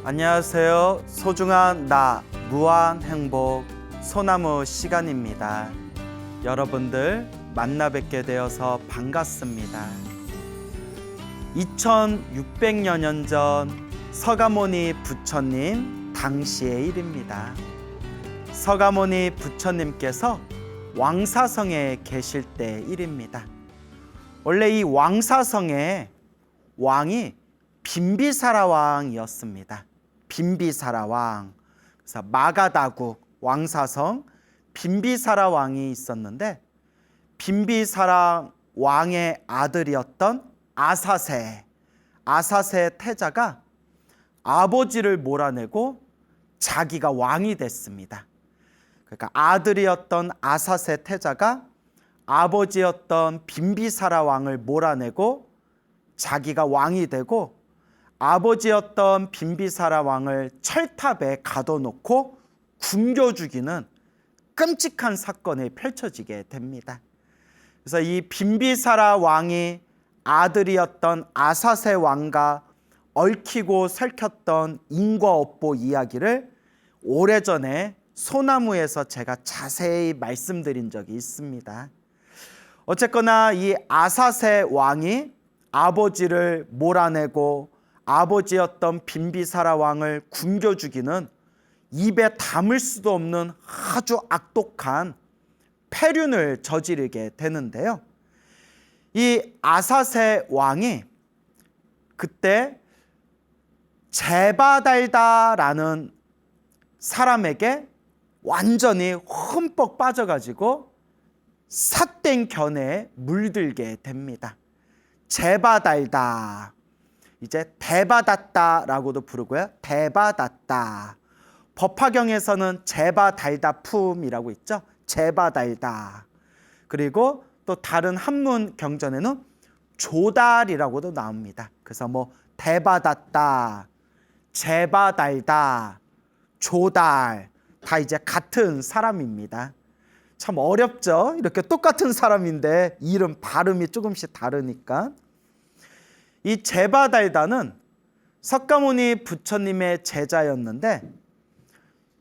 안녕하세요. 소중한 나 무한행복 소나무 시간입니다. 여러분들 만나 뵙게 되어서 반갑습니다. 2600여 년 전 서가모니 부처님 당시의 일입니다. 서가모니 부처님께서 왕사성에 계실 때 일입니다. 원래 이 왕사성의 왕이 빈비사라 왕이었습니다. 빈비사라 왕. 그래서 마가다국 왕사성 빈비사라 왕이 있었는데, 빈비사라 왕의 아들이었던 아사세 태자가 아버지를 몰아내고 자기가 왕이 됐습니다. 그러니까 아들이었던 아사세 태자가 아버지였던 빈비사라 왕을 몰아내고 자기가 왕이 되고, 아버지였던 빈비사라 왕을 철탑에 가둬놓고 굶겨 죽이는 끔찍한 사건이 펼쳐지게 됩니다. 그래서 이 빈비사라 왕이 아들이었던 아사세 왕과 얽히고 설켰던 인과업보 이야기를 오래전에 소나무에서 제가 자세히 말씀드린 적이 있습니다. 어쨌거나 이 아사세 왕이 아버지를 몰아내고 아버지였던 빈비사라 왕을 굶겨 죽이는 입에 담을 수도 없는 아주 악독한 폐륜을 저지르게 되는데요. 이 아사세 왕이 그때 제바달다라는 사람에게 완전히 흠뻑 빠져가지고 삿된 견해에 물들게 됩니다. 제바달다, 이제 대바닷다라고도 부르고요. 대바닷다. 법화경에서는 제바달다품이라고 있죠. 제바달다. 그리고 또 다른 한문 경전에는 조달이라고도 나옵니다. 그래서 뭐 대바닷다, 제바달다, 조달 다 이제 같은 사람입니다. 참 어렵죠. 이렇게 똑같은 사람인데 이름 발음이 조금씩 다르니까. 이 제바달다는 석가모니 부처님의 제자였는데,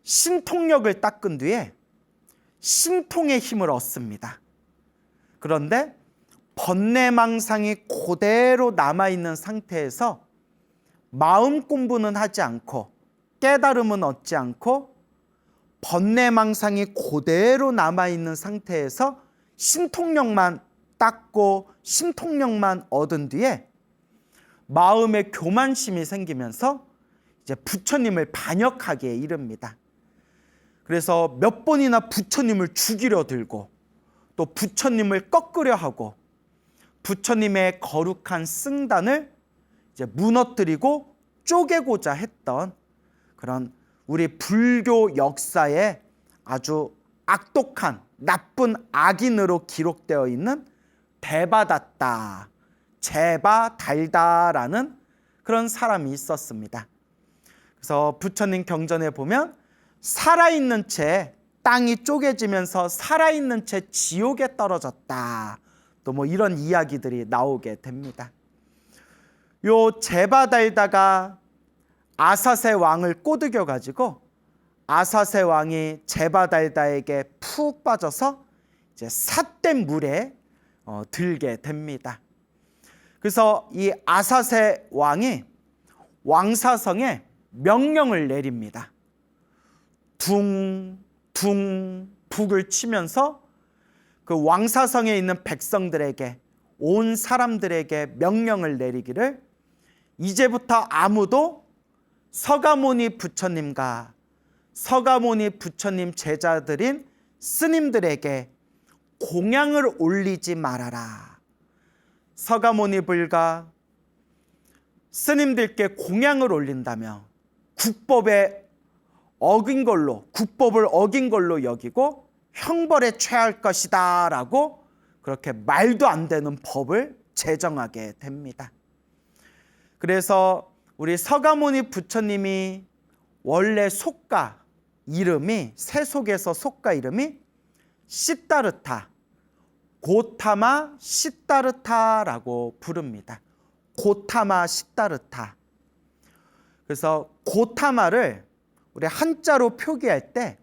신통력을 닦은 뒤에 신통의 힘을 얻습니다. 그런데 번뇌망상이 그대로 남아있는 상태에서 마음 공부는 하지 않고 깨달음은 얻지 않고 번뇌망상이 그대로 남아있는 상태에서 신통력만 닦고 신통력만 얻은 뒤에 마음에 교만심이 생기면서 이제 부처님을 반역하기에 이릅니다. 그래서 몇 번이나 부처님을 죽이려 들고 또 부처님을 꺾으려 하고 부처님의 거룩한 승단을 이제 무너뜨리고 쪼개고자 했던 그런 우리 불교 역사에 아주 악독한 나쁜 악인으로 기록되어 있는 대바닷다, 제바달다라는 그런 사람이 있었습니다. 그래서 부처님 경전에 보면 살아있는 채 땅이 쪼개지면서 살아있는 채 지옥에 떨어졌다, 또 뭐 이런 이야기들이 나오게 됩니다. 요 제바달다가 아사세 왕을 꼬드겨 가지고 아사세 왕이 제바달다에게 푹 빠져서 이제 삿된 물에 들게 됩니다. 그래서 이 아사세 왕이 왕사성에 명령을 내립니다. 둥 북을 치면서 그 왕사성에 있는 백성들에게, 온 사람들에게 명령을 내리기를, 이제부터 아무도 서가모니 부처님과 서가모니 부처님 제자들인 스님들에게 공양을 올리지 말아라. 서가모니 불가 스님들께 공양을 올린다며 국법을 어긴 걸로 여기고 형벌에 처할 것이다 라고 그렇게 말도 안 되는 법을 제정하게 됩니다. 그래서 우리 서가모니 부처님이 원래 속가 이름이, 세속에서 속가 이름이 시다르타, 고타마 시다르타라고 부릅니다. 고타마 시다르타. 그래서 고타마를 우리 한자로 표기할 때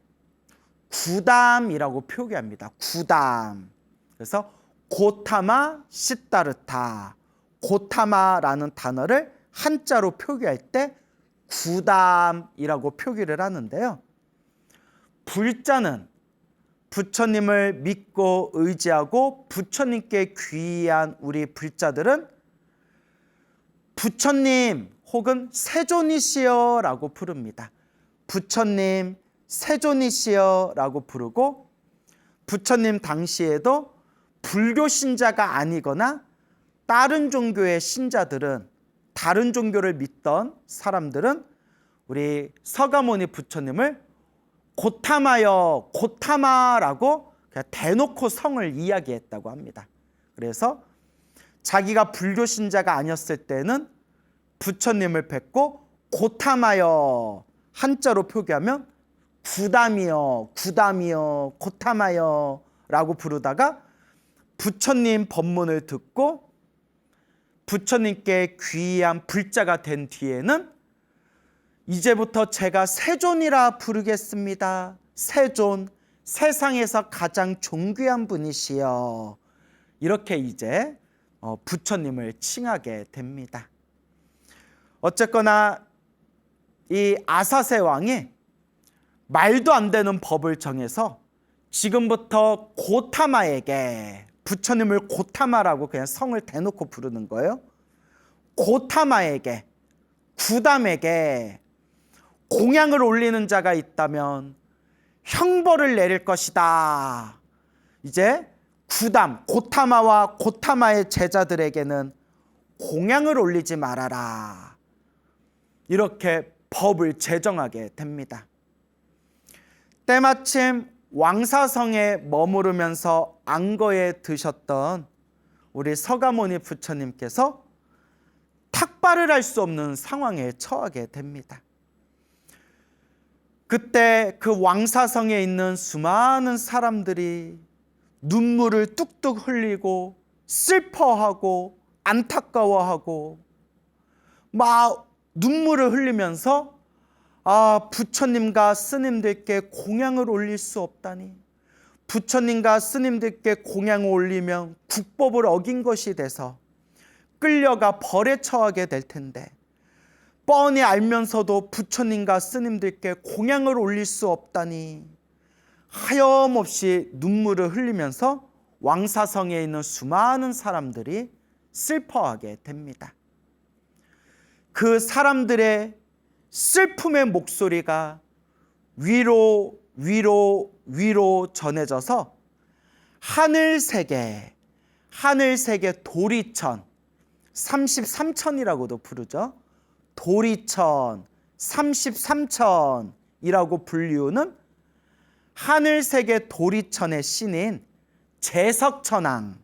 구담이라고 표기합니다. 구담. 그래서 고타마 시다르타. 고타마라는 단어를 한자로 표기할 때 구담이라고 표기를 하는데요. 불자는 부처님을 믿고 의지하고 부처님께 귀의한 우리 불자들은 부처님 혹은 세존이시여 라고 부릅니다. 부처님, 세존이시여 라고 부르고, 부처님 당시에도 불교 신자가 아니거나 다른 종교의 신자들은, 다른 종교를 믿던 사람들은 우리 서가모니 부처님을 고타마여, 고타마라고 그냥 대놓고 성을 이야기했다고 합니다. 그래서 자기가 불교 신자가 아니었을 때는 부처님을 뵙고 고타마여, 한자로 표기하면 구담이여, 구담이여, 고타마여 라고 부르다가 부처님 법문을 듣고 부처님께 귀의한 불자가 된 뒤에는 이제부터 제가 세존이라 부르겠습니다. 세존, 세상에서 가장 존귀한 분이시여. 이렇게 이제 부처님을 칭하게 됩니다. 어쨌거나 이 아사세 왕이 말도 안 되는 법을 정해서 지금부터 고타마에게, 부처님을 고타마라고 그냥 성을 대놓고 부르는 거예요. 고타마에게, 구담에게 공양을 올리는 자가 있다면 형벌을 내릴 것이다. 이제 구담, 고타마와 고타마의 제자들에게는 공양을 올리지 말아라. 이렇게 법을 제정하게 됩니다. 때마침 왕사성에 머무르면서 안거에 드셨던 우리 서가모니 부처님께서 탁발을 할 수 없는 상황에 처하게 됩니다. 그때 그 왕사성에 있는 수많은 사람들이 눈물을 뚝뚝 흘리고 슬퍼하고 안타까워하고 막 눈물을 흘리면서 부처님과 스님들께 공양을 올릴 수 없다니, 부처님과 스님들께 공양을 올리면 국법을 어긴 것이 돼서 끌려가 벌에 처하게 될 텐데 뻔히 알면서도 부처님과 스님들께 공양을 올릴 수 없다니 하염없이 눈물을 흘리면서 왕사성에 있는 수많은 사람들이 슬퍼하게 됩니다. 그 사람들의 슬픔의 목소리가 위로 전해져서 하늘세계 도리천, 33천이라고도 부르죠. 도리천, 33천이라고 불리우는 하늘세계 도리천의 신인 제석천왕.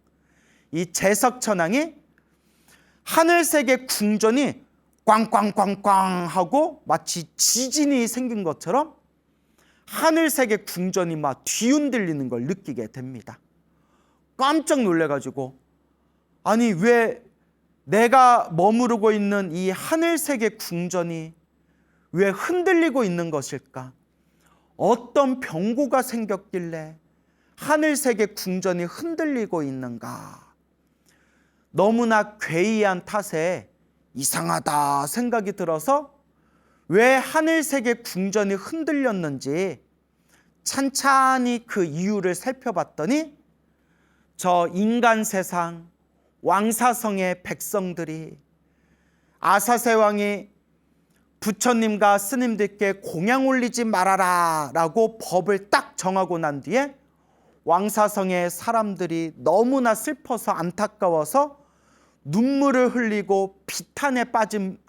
이 제석천왕이 하늘세계 궁전이 꽝꽝꽝꽝 하고 마치 지진이 생긴 것처럼 하늘세계 궁전이 막 뒤흔들리는 걸 느끼게 됩니다. 깜짝 놀래가지고, 아니 왜 내가 머무르고 있는 이 하늘세계 궁전이 왜 흔들리고 있는 것일까? 어떤 병고가 생겼길래 하늘세계 궁전이 흔들리고 있는가? 너무나 괴이한 탓에 이상하다 생각이 들어서 왜 하늘세계 궁전이 흔들렸는지 찬찬히 그 이유를 살펴봤더니 저 인간 세상 왕사성의 백성들이 아사세 왕이 부처님과 스님들께 공양 올리지 말아라 라고 법을 딱 정하고 난 뒤에 왕사성의 사람들이 너무나 슬퍼서 안타까워서 눈물을 흘리고 비탄에 빠진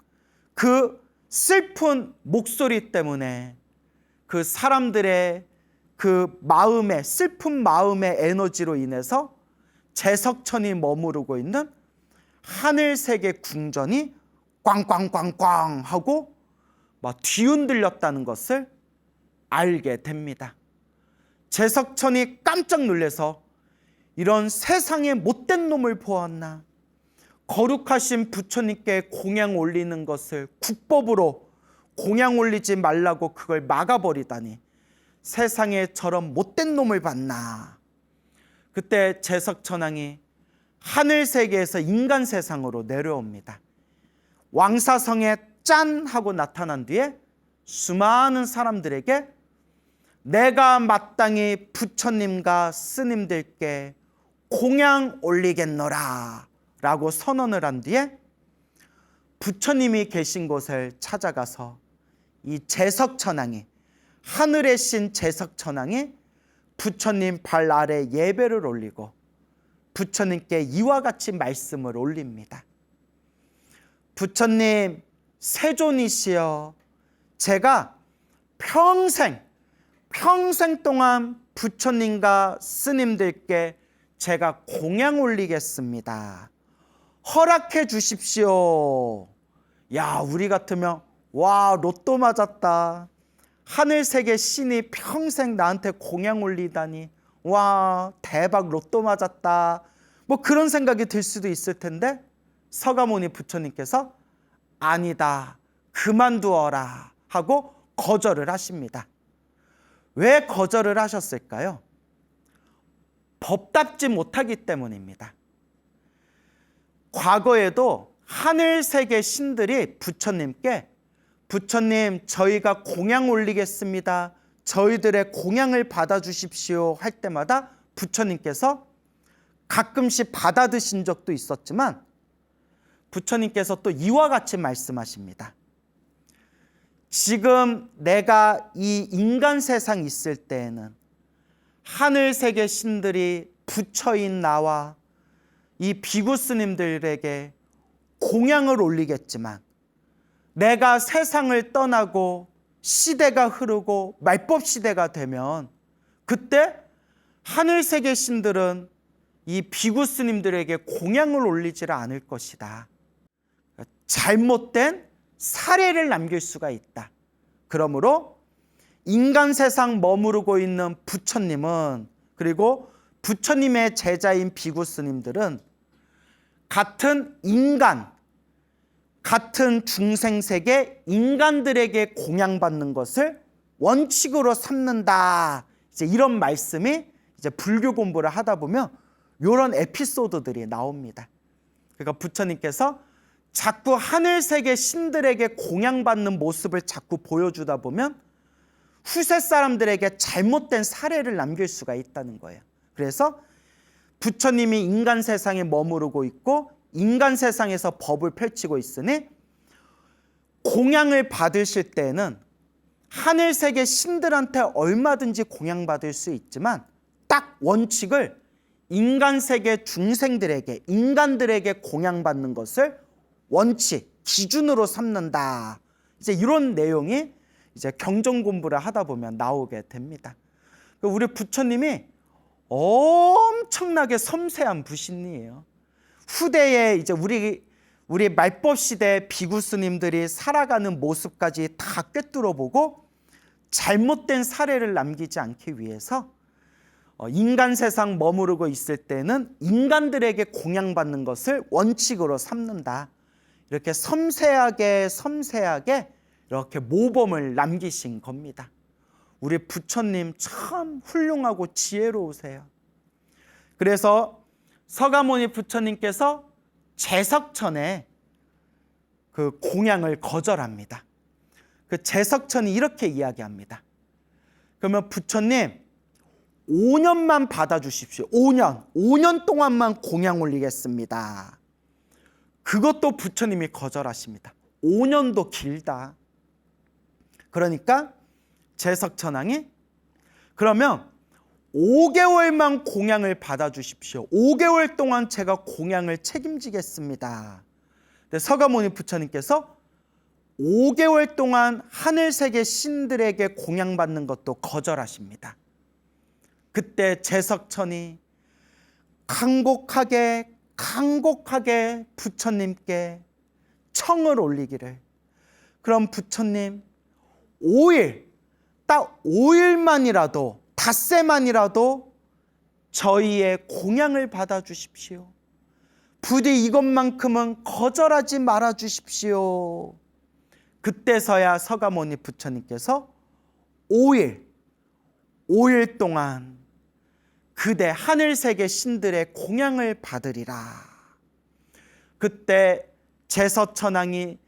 그 슬픈 목소리 때문에 그 사람들의 그 마음의 슬픈 마음의 에너지로 인해서 제석천이 머무르고 있는 하늘세계 궁전이 꽝꽝꽝꽝 하고 막 뒤흔들렸다는 것을 알게 됩니다. 제석천이 깜짝 놀라서 이런 세상에 못된 놈을 보았나, 거룩하신 부처님께 공양 올리는 것을 국법으로 공양 올리지 말라고 그걸 막아버리다니 세상에 저런 못된 놈을 봤나. 그때 제석천왕이 하늘 세계에서 인간 세상으로 내려옵니다. 왕사성에 짠 하고 나타난 뒤에 수많은 사람들에게 내가 마땅히 부처님과 스님들께 공양 올리겠노라 라고 선언을 한 뒤에 부처님이 계신 곳을 찾아가서 이 제석천왕이, 하늘의 신 제석천왕이 부처님 발 아래 예배를 올리고 부처님께 이와 같이 말씀을 올립니다. 부처님, 세존이시여, 제가 평생 동안 부처님과 스님들께 제가 공양 올리겠습니다. 허락해 주십시오. 야, 우리 같으면 와, 로또 맞았다. 하늘세계 신이 평생 나한테 공양 올리다니, 와, 대박, 로또 맞았다. 뭐 그런 생각이 들 수도 있을 텐데 서가모니 부처님께서 아니다, 그만두어라 하고 거절을 하십니다. 왜 거절을 하셨을까요? 법답지 못하기 때문입니다. 과거에도 하늘세계 신들이 부처님께 부처님, 저희가 공양 올리겠습니다. 저희들의 공양을 받아주십시오 할 때마다 부처님께서 가끔씩 받아드신 적도 있었지만 부처님께서 또 이와 같이 말씀하십니다. 지금 내가 이 인간 세상 있을 때에는 하늘세계 신들이 부처인 나와 이 비구 스님들에게 공양을 올리겠지만 내가 세상을 떠나고 시대가 흐르고 말법 시대가 되면 그때 하늘세계 신들은 이 비구 스님들에게 공양을 올리지를 않을 것이다. 잘못된 사례를 남길 수가 있다. 그러므로 인간 세상 머무르고 있는 부처님은, 그리고 부처님의 제자인 비구 스님들은 같은 인간, 같은 중생세계 인간들에게 공양받는 것을 원칙으로 삼는다. 이제 이런 말씀이 이제 불교 공부를 하다 보면 이런 에피소드들이 나옵니다. 그러니까 부처님께서 자꾸 하늘세계 신들에게 공양받는 모습을 자꾸 보여주다 보면 후세 사람들에게 잘못된 사례를 남길 수가 있다는 거예요. 그래서 부처님이 인간 세상에 머무르고 있고 인간 세상에서 법을 펼치고 있으니 공양을 받으실 때는 하늘세계 신들한테 얼마든지 공양받을 수 있지만 딱 원칙을 인간세계 중생들에게, 인간들에게 공양받는 것을 원칙, 기준으로 삼는다. 이제 이런 내용이 이제 경전 공부를 하다 보면 나오게 됩니다. 우리 부처님이 엄청나게 섬세한 부신이에요. 후대에 이제 우리 말법 시대 비구 스님들이 살아가는 모습까지 다 꿰뚫어 보고 잘못된 사례를 남기지 않기 위해서 인간 세상 머무르고 있을 때는 인간들에게 공양받는 것을 원칙으로 삼는다. 이렇게 섬세하게 이렇게 모범을 남기신 겁니다. 우리 부처님 참 훌륭하고 지혜로우세요. 그래서 서가모니 부처님께서 제석천에 그 공양을 거절합니다. 그 제석천이 이렇게 이야기합니다. 그러면 부처님 5년만 받아주십시오. 5년 동안만 공양 올리겠습니다. 그것도 부처님이 거절하십니다. 5년도 길다. 그러니까 제석천왕이 그러면 5개월만 공양을 받아주십시오. 5개월 동안 제가 공양을 책임지겠습니다. 근데 서가모니 부처님께서 5개월 동안 하늘세계 신들에게 공양받는 것도 거절하십니다. 그때 제석천이 간곡하게 부처님께 청을 올리기를, 그럼 부처님 5일, 딱 5일만이라도, 닷새만이라도 저희의 공양을 받아주십시오. 부디 이것만큼은 거절하지 말아주십시오. 그때서야 서가모니 부처님께서 5일 동안 그대 하늘세계 신들의 공양을 받으리라. 그때 제서천왕이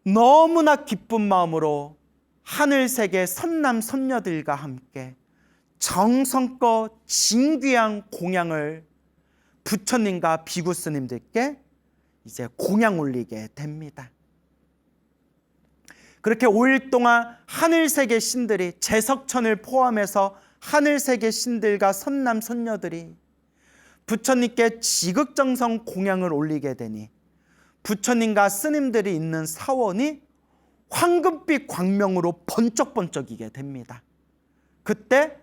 너무나 기쁜 마음으로 하늘세계 선남 선녀들과 함께 정성껏 진귀한 공양을 부처님과 비구 스님들께 이제 공양 올리게 됩니다. 그렇게 5일 동안 하늘세계 신들이, 제석천을 포함해서 하늘세계 신들과 선남 선녀들이 부처님께 지극정성 공양을 올리게 되니 부처님과 스님들이 있는 사원이 황금빛 광명으로 번쩍번쩍이게 됩니다. 그때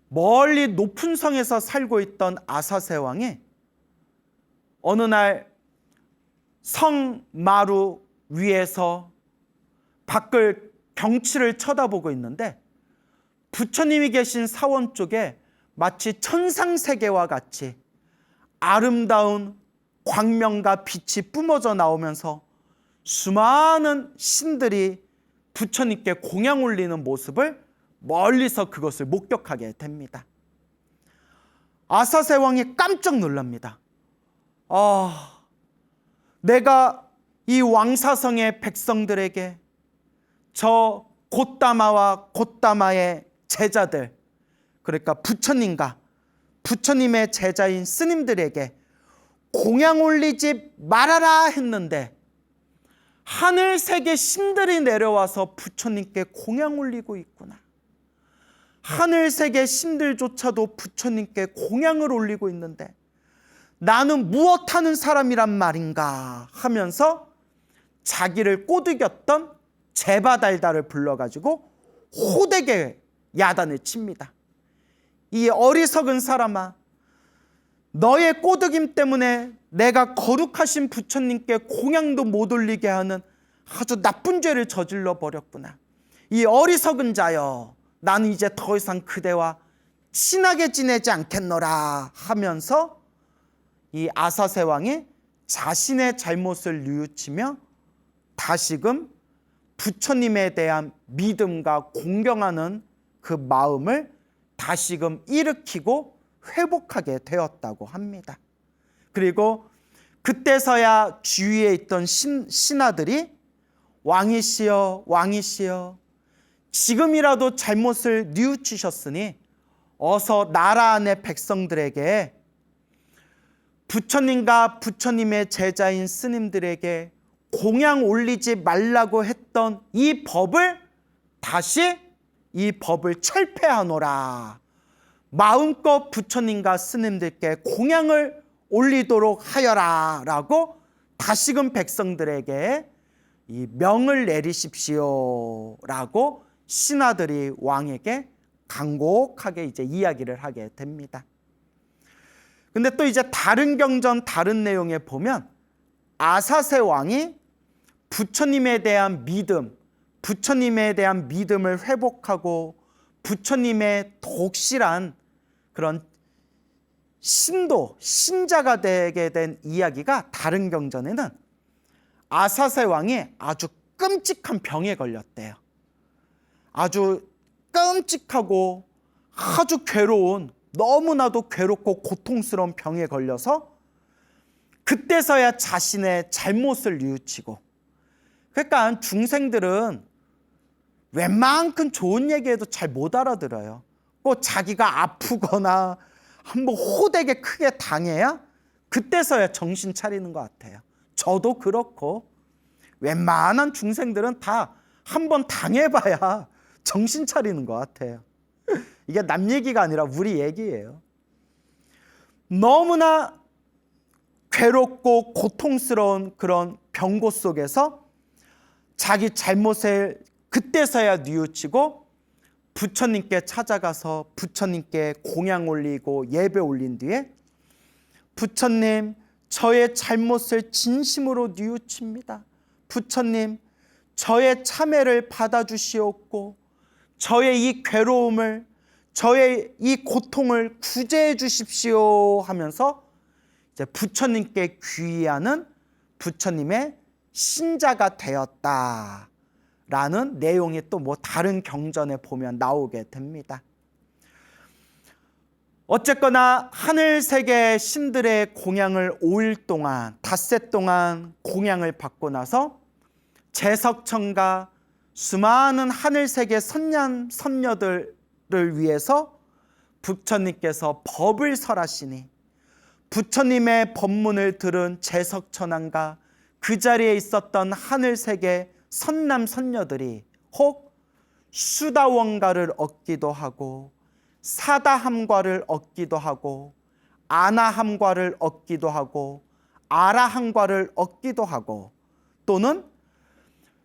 멀리 높은 성에서 살고 있던 아사세 왕이 어느 날 성 마루 위에서 밖을 경치를 쳐다보고 있는데 부처님이 계신 사원 쪽에 마치 천상세계와 같이 아름다운 광명과 빛이 뿜어져 나오면서 수많은 신들이 부처님께 공양 올리는 모습을 멀리서 그것을 목격하게 됩니다. 아사세 왕이 깜짝 놀랍니다. 내가 이 왕사성의 백성들에게 저 곶다마와 곶다마의 제자들, 그러니까 부처님과 부처님의 제자인 스님들에게 공양 올리지 말아라 했는데 하늘세계 신들이 내려와서 부처님께 공양 올리고 있구나. 하늘세계 신들조차도 부처님께 공양을 올리고 있는데 나는 무엇하는 사람이란 말인가 하면서 자기를 꼬드겼던 제바달다를 불러가지고 호되게 야단을 칩니다. 이 어리석은 사람아, 너의 꼬드김 때문에 내가 거룩하신 부처님께 공양도 못 올리게 하는 아주 나쁜 죄를 저질러 버렸구나. 이 어리석은 자여, 나는 이제 더 이상 그대와 친하게 지내지 않겠노라 하면서 이 아사세 왕이 자신의 잘못을 뉘우치며 다시금 부처님에 대한 믿음과 공경하는 그 마음을 다시금 일으키고 회복하게 되었다고 합니다. 그리고 그때서야 주위에 있던 신하들이 왕이시여 왕이시여, 지금이라도 잘못을 뉘우치셨으니 어서 나라 안의 백성들에게 부처님과 부처님의 제자인 스님들에게 공양 올리지 말라고 했던 이 법을 다시 이 법을 철폐하노라. 마음껏 부처님과 스님들께 공양을 올리도록 하여라 라고 다시금 백성들에게 이 명을 내리십시오 라고 신하들이 왕에게 간곡하게 이제 이야기를 하게 됩니다. 근데 또 이제 다른 경전 다른 내용에 보면 아사세 왕이 부처님에 대한 믿음, 부처님에 대한 믿음을 회복하고 부처님의 독실한 그런 신자가 되게 된 이야기가 다른 경전에는 아사세 왕이 아주 끔찍한 병에 걸렸대요. 아주 끔찍하고 아주 괴로운, 너무나도 괴롭고 고통스러운 병에 걸려서 그때서야 자신의 잘못을 뉘우치고, 그러니까 중생들은 웬만큼 좋은 얘기해도 잘 못 알아들어요. 꼭 자기가 아프거나 한번 호되게 크게 당해야 그때서야 정신 차리는 것 같아요. 저도 그렇고 웬만한 중생들은 다 한번 당해봐야 정신 차리는 것 같아요. 이게 남 얘기가 아니라 우리 얘기예요. 너무나 괴롭고 고통스러운 그런 병고 속에서 자기 잘못을 그때서야 뉘우치고 부처님께 찾아가서 부처님께 공양 올리고 예배 올린 뒤에 부처님, 저의 잘못을 진심으로 뉘우칩니다. 부처님, 저의 참회를 받아주시옵고 저의 이 괴로움을, 저의 이 고통을 구제해 주십시오 하면서 이제 부처님께 귀의하는 부처님의 신자가 되었다 라는 내용이 또 뭐 다른 경전에 보면 나오게 됩니다. 어쨌거나 하늘 세계 신들의 공양을 5일 동안, 닷새 동안 공양을 받고 나서 제석천과 수많은 하늘 세계 선남 선녀들을 위해서 부처님께서 법을 설하시니 부처님의 법문을 들은 제석천왕과 그 자리에 있었던 하늘 세계 선남 선녀들이 혹 수다원가를 얻기도 하고 사다함과를 얻기도 하고 아나함과를 얻기도 하고 아라함과를 얻기도 하고 또는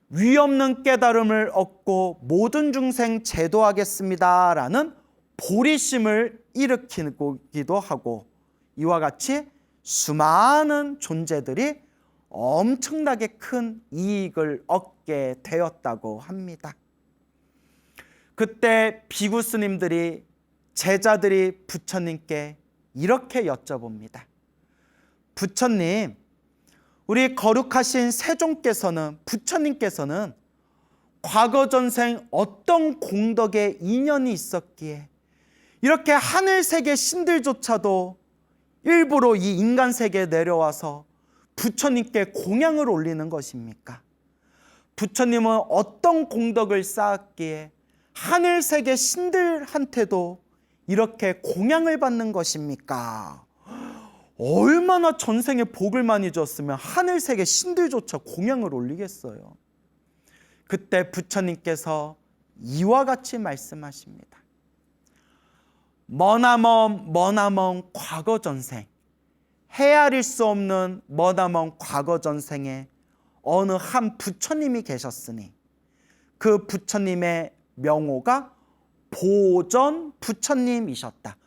위없는 깨달음을 얻고 모든 중생 제도하겠습니다 라는 보리심을 일으키기도 하고 이와 같이 수많은 존재들이 엄청나게 큰 이익을 얻게 되었다고 합니다. 그때 비구 스님들이 제자들이 부처님께 이렇게 여쭤봅니다. 부처님, 우리 거룩하신 세종께서는 부처님께서는 과거 전생 어떤 공덕의 인연이 있었기에 이렇게 하늘 세계 신들조차도 일부러 이 인간 세계에 내려와서 부처님께 공양을 올리는 것입니까? 부처님은 어떤 공덕을 쌓았기에 하늘 세계 신들한테도 이렇게 공양을 받는 것입니까? 얼마나 전생에 복을 많이 줬으면 하늘 세계 신들조차 공양을 올리겠어요. 그때 부처님께서 이와 같이 말씀하십니다. 머나먼 과거 전생, 헤아릴 수 없는 머나먼 과거 전생에 어느 한 부처님이 계셨으니 그 부처님의 명호가 보전 부처님이셨다.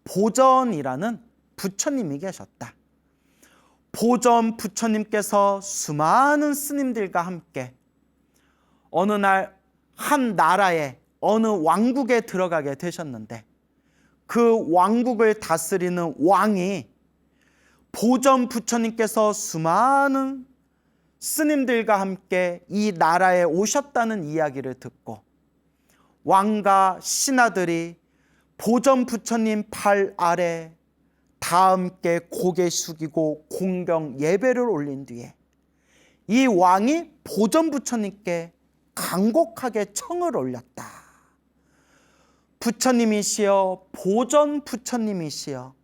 보전이라는 부처님이 계셨다. 보전 부처님께서 수많은 스님들과 함께 어느 날 한 나라에 어느 왕국에 들어가게 되셨는데 그 왕국을 다스리는 왕이 보전 부처님께서 수많은 스님들과 함께 이 나라에 오셨다는 이야기를 듣고 왕과 신하들이 보전 부처님 발 아래 다 함께 고개 숙이고 공경 예배를 올린 뒤에 이 왕이 보전 부처님께 간곡하게 청을 올렸다. 부처님이시여, 보전 부처님이시여,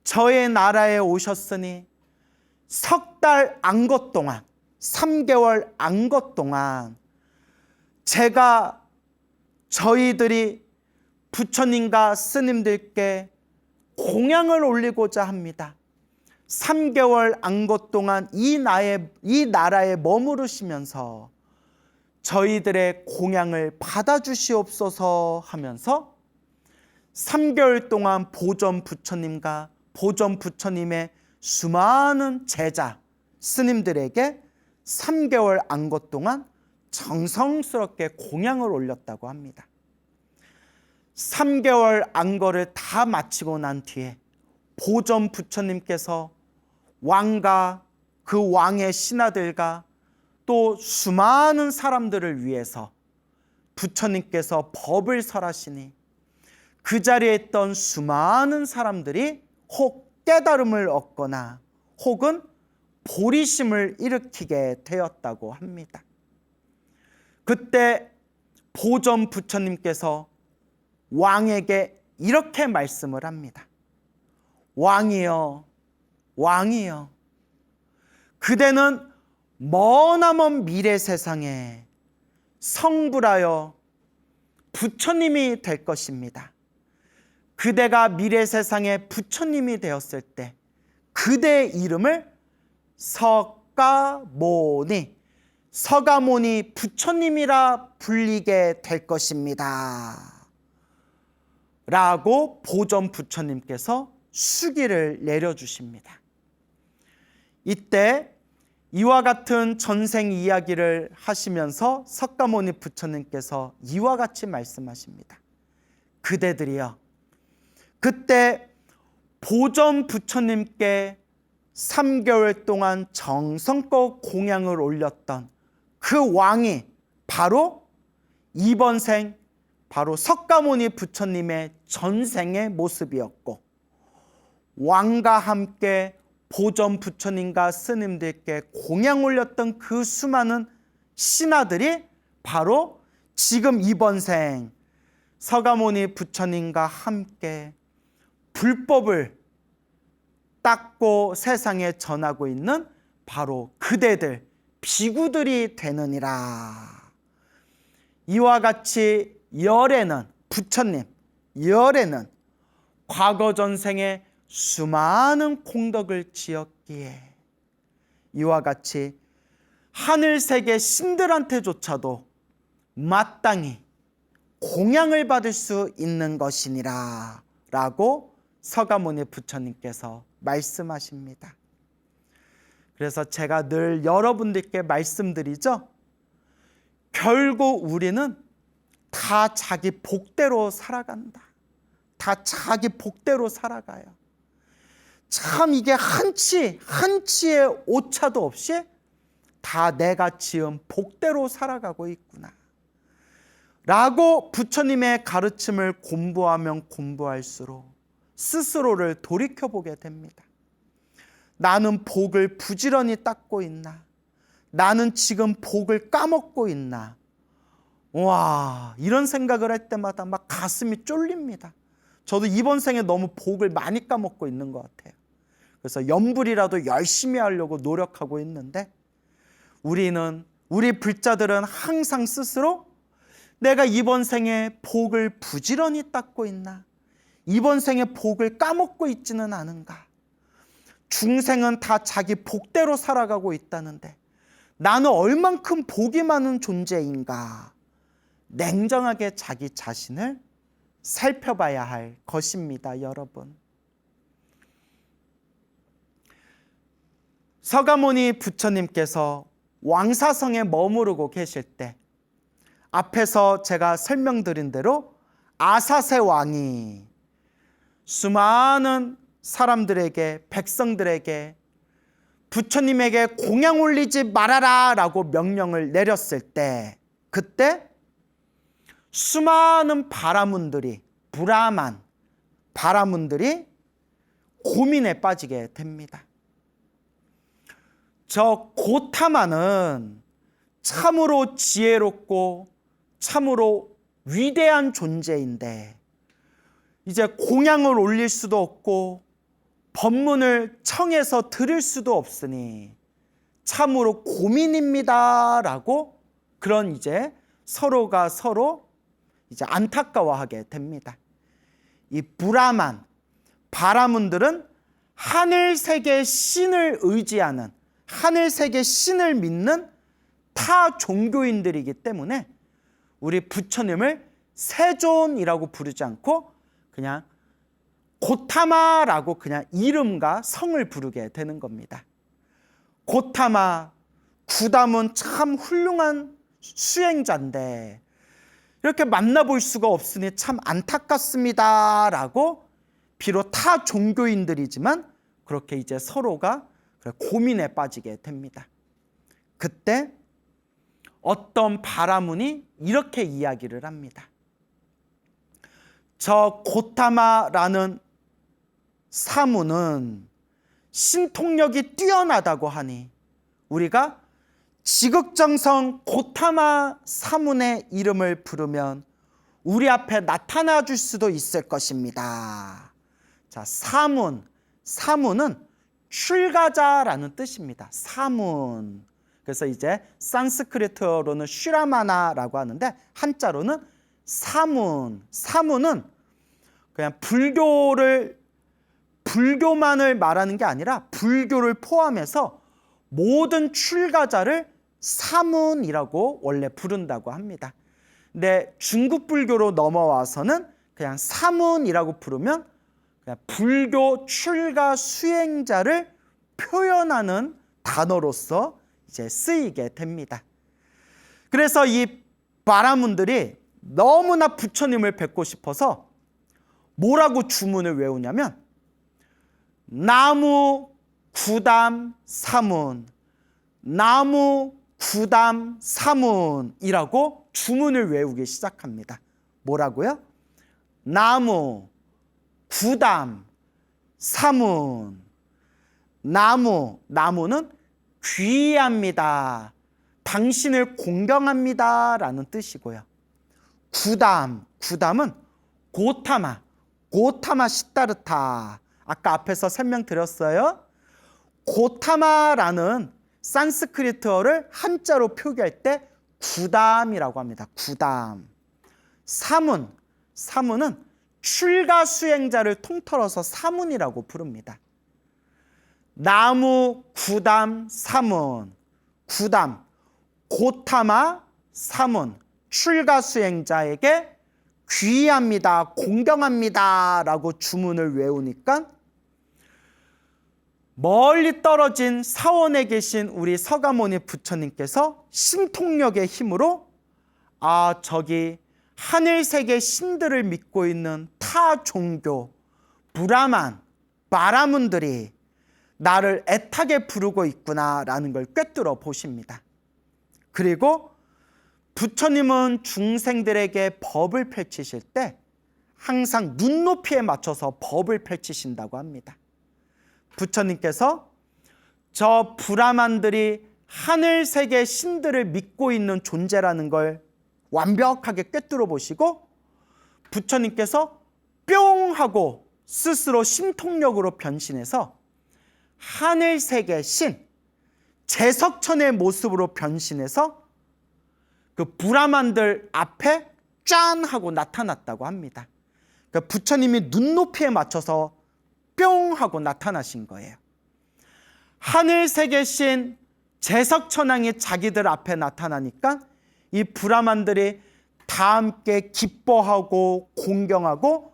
저의 나라에 오셨으니 석 달 안것 동안, 3개월 안것 동안 제가 저희들이 부처님과 스님들께 공양을 올리고자 합니다. 3개월 안것 동안 이 나라에 머무르시면서 저희들의 공양을 받아주시옵소서 하면서 3개월 동안 보전 부처님과 보전 부처님의 수많은 제자, 스님들에게 3개월 안것 동안 정성스럽게 공양을 올렸다고 합니다. 3개월 안거를 다 마치고 난 뒤에 보전 부처님께서 왕과 그 왕의 신하들과 또 수많은 사람들을 위해서 부처님께서 법을 설하시니 그 자리에 있던 수많은 사람들이 혹 깨달음을 얻거나 혹은 보리심을 일으키게 되었다고 합니다. 그때 보전 부처님께서 왕에게 이렇게 말씀을 합니다. 왕이여, 왕이여, 그대는 머나먼 미래 세상에 성불하여 부처님이 될 것입니다. 그대가 미래 세상에 부처님이 되었을 때 그대의 이름을 서가모니, 서가모니 부처님이라 불리게 될 것입니다. 라고 보전 부처님께서 수기를 내려주십니다. 이때 이와 같은 전생 이야기를 하시면서 석가모니 부처님께서 이와 같이 말씀하십니다. 그대들이여, 그때 보전 부처님께 3개월 동안 정성껏 공양을 올렸던 그 왕이 바로 이번 생 바로 석가모니 부처님의 전생의 모습이었고, 왕과 함께 보전 부처님과 스님들께 공양 올렸던 그 수많은 신하들이 바로 지금 이번 생 석가모니 부처님과 함께 불법을 닦고 세상에 전하고 있는 바로 그대들, 비구들이 되느니라. 이와 같이 열애는, 부처님 열애는 과거 전생에 수많은功德을 지었기에 이와 같이 하늘세계 신들한테조차도 마땅히 공양을 받을 수 있는 것이니라 라고 석가모니 부처님께서 말씀하십니다. 그래서 제가 늘 여러분들께 말씀드리죠. 결국 우리는 다 자기 복대로 살아간다. 다 자기 복대로 살아가요. 참 이게 한치의 오차도 없이 다 내가 지은 복대로 살아가고 있구나 라고 부처님의 가르침을 공부하면 공부할수록 스스로를 돌이켜보게 됩니다. 나는 복을 부지런히 닦고 있나? 나는 지금 복을 까먹고 있나? 와, 이런 생각을 할 때마다 막 가슴이 쫄립니다. 저도 이번 생에 너무 복을 많이 까먹고 있는 것 같아요. 그래서 염불이라도 열심히 하려고 노력하고 있는데, 우리 불자들은 항상 스스로 내가 이번 생에 복을 부지런히 닦고 있나? 이번 생에 복을 까먹고 있지는 않은가? 중생은 다 자기 복대로 살아가고 있다는데 나는 얼만큼 복이 많은 존재인가? 냉정하게 자기 자신을 살펴봐야 할 것입니다, 여러분. 석가모니 부처님께서 왕사성에 머무르고 계실 때 앞에서 제가 설명드린 대로 아사세 왕이 수많은 사람들에게, 백성들에게 부처님에게 공양 올리지 말아라 라고 명령을 내렸을 때, 그때 수많은 바라문들이, 브라만 바라문들이 고민에 빠지게 됩니다. 저 고타마는 참으로 지혜롭고 참으로 위대한 존재인데 이제 공양을 올릴 수도 없고 법문을 청해서 들을 수도 없으니 참으로 고민입니다 라고 그런 이제 서로가 서로 이제 안타까워하게 됩니다. 이 브라만 바라문들은 하늘세계 신을 의지하는, 하늘세계 신을 믿는 타 종교인들이기 때문에 우리 부처님을 세존이라고 부르지 않고 그냥 고타마라고 그냥 이름과 성을 부르게 되는 겁니다. 고타마, 구담은 참 훌륭한 수행자인데 이렇게 만나볼 수가 없으니 참 안타깝습니다 라고 비록 타 종교인들이지만 그렇게 이제 서로가 고민에 빠지게 됩니다. 그때 어떤 바라문이 이렇게 이야기를 합니다. 저 고타마라는 사문은 신통력이 뛰어나다고 하니 우리가 지극정성 고타마 사문의 이름을 부르면 우리 앞에 나타나 줄 수도 있을 것입니다. 자, 사문은 출가자라는 뜻입니다. 사문. 그래서 이제 산스크리트어로는 슈라마나라고 하는데 한자로는 사문. 사문은 그냥 불교만을 말하는 게 아니라 불교를 포함해서 모든 출가자를 사문이라고 원래 부른다고 합니다. 근데 중국 불교로 넘어와서는 그냥 사문이라고 부르면 그냥 불교 출가 수행자를 표현하는 단어로서 이제 쓰이게 됩니다. 그래서 이 바라문들이 너무나 부처님을 뵙고 싶어서 뭐라고 주문을 외우냐면 나무 구담 사문, 나무 구담 사문이라고 주문을 외우기 시작합니다. 뭐라고요? 나무 구담 사문. 나무는 귀합니다. 당신을 공경합니다 라는 뜻이고요. 구담은 고타마 시타르타. 아까 앞에서 설명드렸어요. 고타마라는 산스크리트어를 한자로 표기할 때 구담이라고 합니다. 구담. 사문은 출가 수행자를 통틀어서 사문이라고 부릅니다. 나무 구담 사문. 구담, 고타마 사문, 출가 수행자에게 귀합니다, 공경합니다 라고 주문을 외우니까 멀리 떨어진 사원에 계신 우리 서가모니 부처님께서 신통력의 힘으로 저기 하늘세계 신들을 믿고 있는 타 종교 브라만, 바라문들이 나를 애타게 부르고 있구나라는 걸 꿰뚫어 보십니다. 그리고 부처님은 중생들에게 법을 펼치실 때 항상 눈높이에 맞춰서 법을 펼치신다고 합니다. 부처님께서 저 브라만들이 하늘세계 신들을 믿고 있는 존재라는 걸 완벽하게 꿰뚫어 보시고 부처님께서 뿅 하고 스스로 신통력으로 변신해서 하늘세계 신 제석천의 모습으로 변신해서 그 브라만들 앞에 짠 하고 나타났다고 합니다. 그러니까 부처님이 눈높이에 맞춰서 뿅 하고 나타나신 거예요. 하늘세계 신 제석천왕이 자기들 앞에 나타나니까 이 브라만들이 다 함께 기뻐하고 공경하고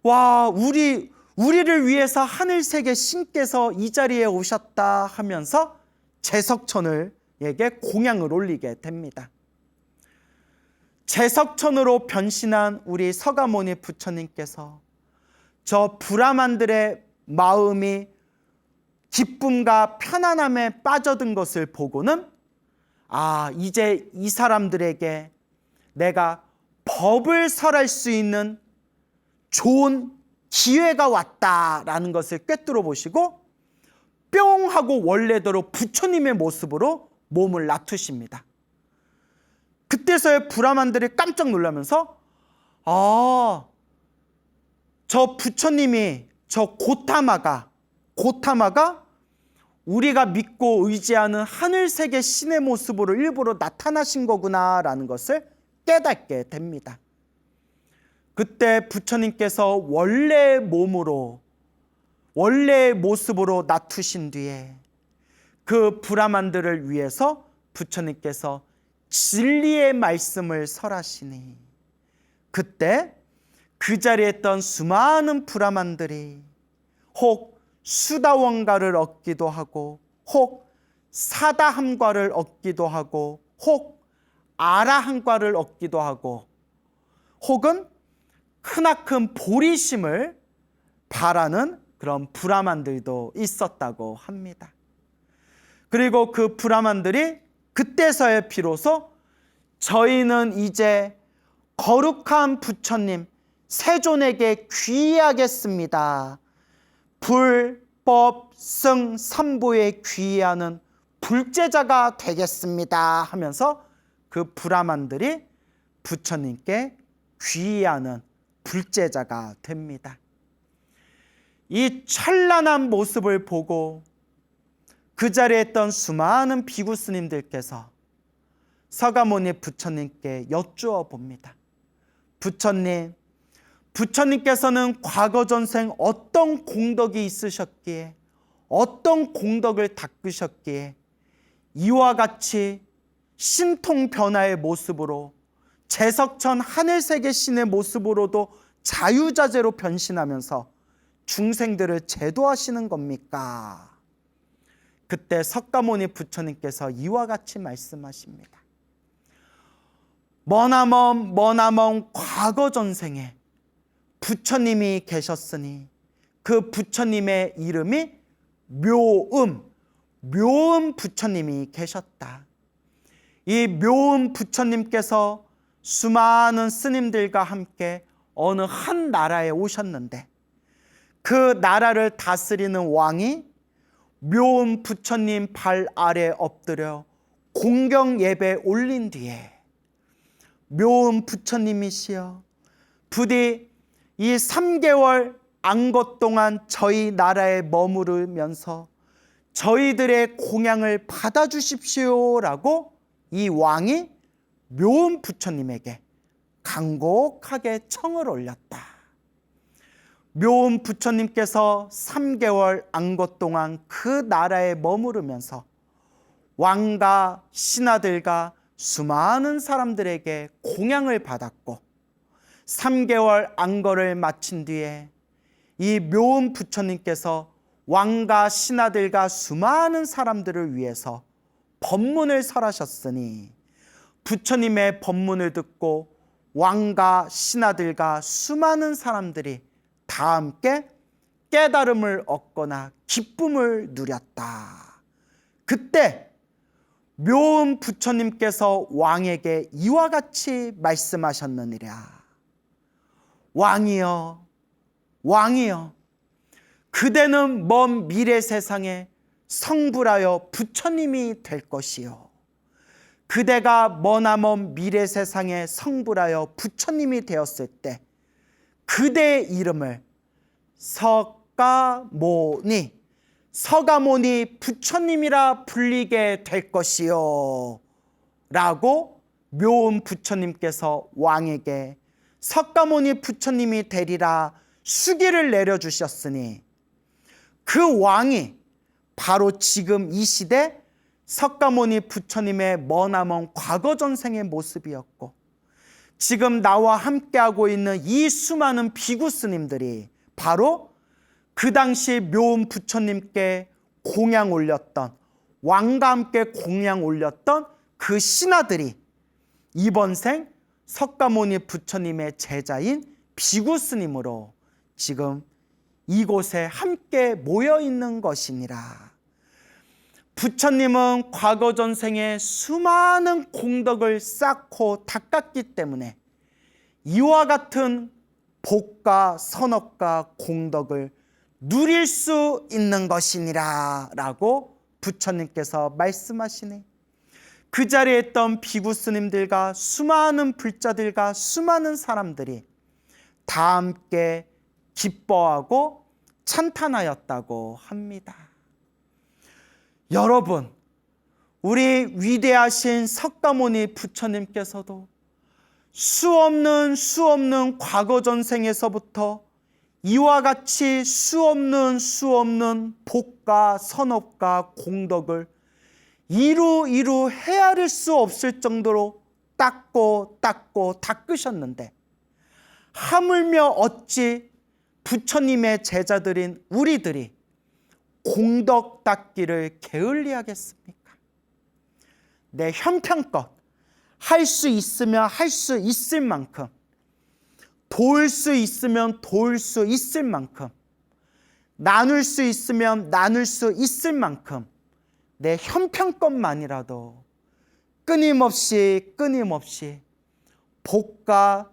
와, 우리를 위해서 하늘세계 신께서 이 자리에 오셨다 하면서 제석천을에게 공양을 올리게 됩니다. 제석천으로 변신한 우리 서가모니 부처님께서 저 브라만들의 마음이 기쁨과 편안함에 빠져든 것을 보고는 이제 이 사람들에게 내가 법을 설할 수 있는 좋은 기회가 왔다라는 것을 꿰뚫어 보시고 뿅 하고 원래대로 부처님의 모습으로 몸을 놔두십니다. 그때서야 브라만들이 깜짝 놀라면서 저 부처님이 저 고타마가 우리가 믿고 의지하는 하늘세계 신의 모습으로 일부러 나타나신 거구나라는 것을 깨닫게 됩니다. 그때 부처님께서 원래의 모습으로 놔두신 뒤에 그 브라만들을 위해서 부처님께서 진리의 말씀을 설하시니 그때 그 자리에 있던 수많은 브라만들이 혹 수다원가를 얻기도 하고 혹 사다함과를 얻기도 하고 혹 아라함과를 얻기도 하고 혹은 크나큰 보리심을 바라는 그런 브라만들도 있었다고 합니다. 그리고 그 브라만들이 그때서야 비로소 저희는 이제 거룩한 부처님 세존에게 귀의하겠습니다. 불법 승 삼보에 귀의하는 불제자가 되겠습니다 하면서 그 브라만들이 부처님께 귀의하는 불제자가 됩니다. 이 찬란한 모습을 보고 그 자리에 있던 수많은 비구 스님들께서 서가모니 부처님께 여쭈어 봅니다. 부처님께서는 과거 전생 어떤 공덕이 있으셨기에 어떤 공덕을 닦으셨기에 이와 같이 신통 변화의 모습으로 제석천 하늘세계 신의 모습으로도 자유자재로 변신하면서 중생들을 제도하시는 겁니까? 그때 석가모니 부처님께서 이와 같이 말씀하십니다. 머나먼 과거 전생에 부처님이 계셨으니 그 부처님의 이름이 묘음 부처님이 계셨다. 이 묘음 부처님께서 수많은 스님들과 함께 어느 한 나라에 오셨는데 그 나라를 다스리는 왕이 묘음 부처님 발 아래 엎드려 공경 예배 올린 뒤에 묘음 부처님이시여 부디 이 3개월 안것 동안 저희 나라에 머무르면서 저희들의 공양을 받아주십시오라고 이 왕이 묘음 부처님에게 간곡하게 청을 올렸다. 묘음 부처님께서 3개월 안것 동안 그 나라에 머무르면서 왕과 신하들과 수많은 사람들에게 공양을 받았고 3개월 안거를 마친 뒤에 이 묘음 부처님께서 왕과 신하들과 수많은 사람들을 위해서 법문을 설하셨으니 부처님의 법문을 듣고 왕과 신하들과 수많은 사람들이 다 함께 깨달음을 얻거나 기쁨을 누렸다. 그때 묘음 부처님께서 왕에게 이와 같이 말씀하셨느니라. 왕이여, 왕이여, 그대는 먼 미래 세상에 성불하여 부처님이 될 것이요. 그대가 머나먼 미래 세상에 성불하여 부처님이 되었을 때 그대의 이름을 서가모니 부처님이라 불리게 될 것이요 라고 묘음 부처님께서 왕에게 석가모니 부처님이 되리라 수기를 내려주셨으니 그 왕이 바로 지금 이 시대 석가모니 부처님의 머나먼 과거 전생의 모습이었고 지금 나와 함께하고 있는 이 수많은 비구 스님들이 바로 그 당시 묘음 부처님께 공양 올렸던 왕과 함께 공양 올렸던 그 신하들이 이번 생 석가모니 부처님의 제자인 비구 스님으로 지금 이곳에 함께 모여 있는 것이니라. 부처님은 과거 전생에 수많은 공덕을 쌓고 닦았기 때문에 이와 같은 복과 선업과 공덕을 누릴 수 있는 것이니라 라고 부처님께서 말씀하시네. 그 자리에 있던 비구 스님들과 수많은 불자들과 수많은 사람들이 다 함께 기뻐하고 찬탄하였다고 합니다. 여러분, 우리 위대하신 석가모니 부처님께서도 수없는 과거 전생에서부터 이와 같이 수없는 복과 선업과 공덕을 이루 헤아릴 수 없을 정도로 닦고 닦으셨는데 하물며 어찌 부처님의 제자들인 우리들이 공덕 닦기를 게을리하겠습니까? 내 형편껏 할 수 있으면 할 수 있을 만큼, 도울 수 있으면 도울 수 있을 만큼, 나눌 수 있으면 나눌 수 있을 만큼 내 형편껏만이라도 끊임없이 복과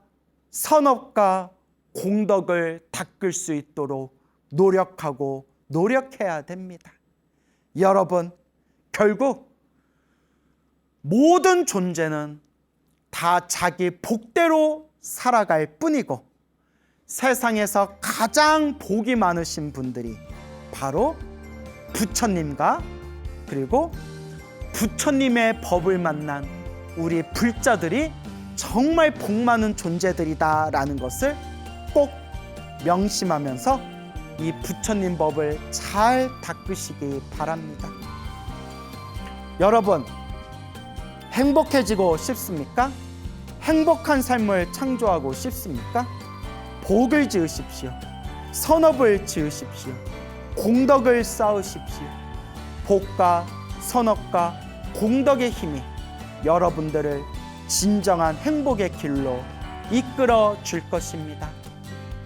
선업과 공덕을 닦을 수 있도록 노력해야 됩니다. 여러분, 결국 모든 존재는 다 자기 복대로 살아갈 뿐이고 세상에서 가장 복이 많으신 분들이 바로 부처님과 그리고 부처님의 법을 만난 우리 불자들이 정말 복 많은 존재들이다라는 것을 꼭 명심하면서 이 부처님 법을 잘 닦으시기 바랍니다. 여러분, 행복해지고 싶습니까? 행복한 삶을 창조하고 싶습니까? 복을 지으십시오. 선업을 지으십시오. 공덕을 쌓으십시오. 복과 선업과 공덕의 힘이 여러분들을 진정한 행복의 길로 이끌어 줄 것입니다.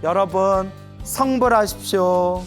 여러분, 성불하십시오.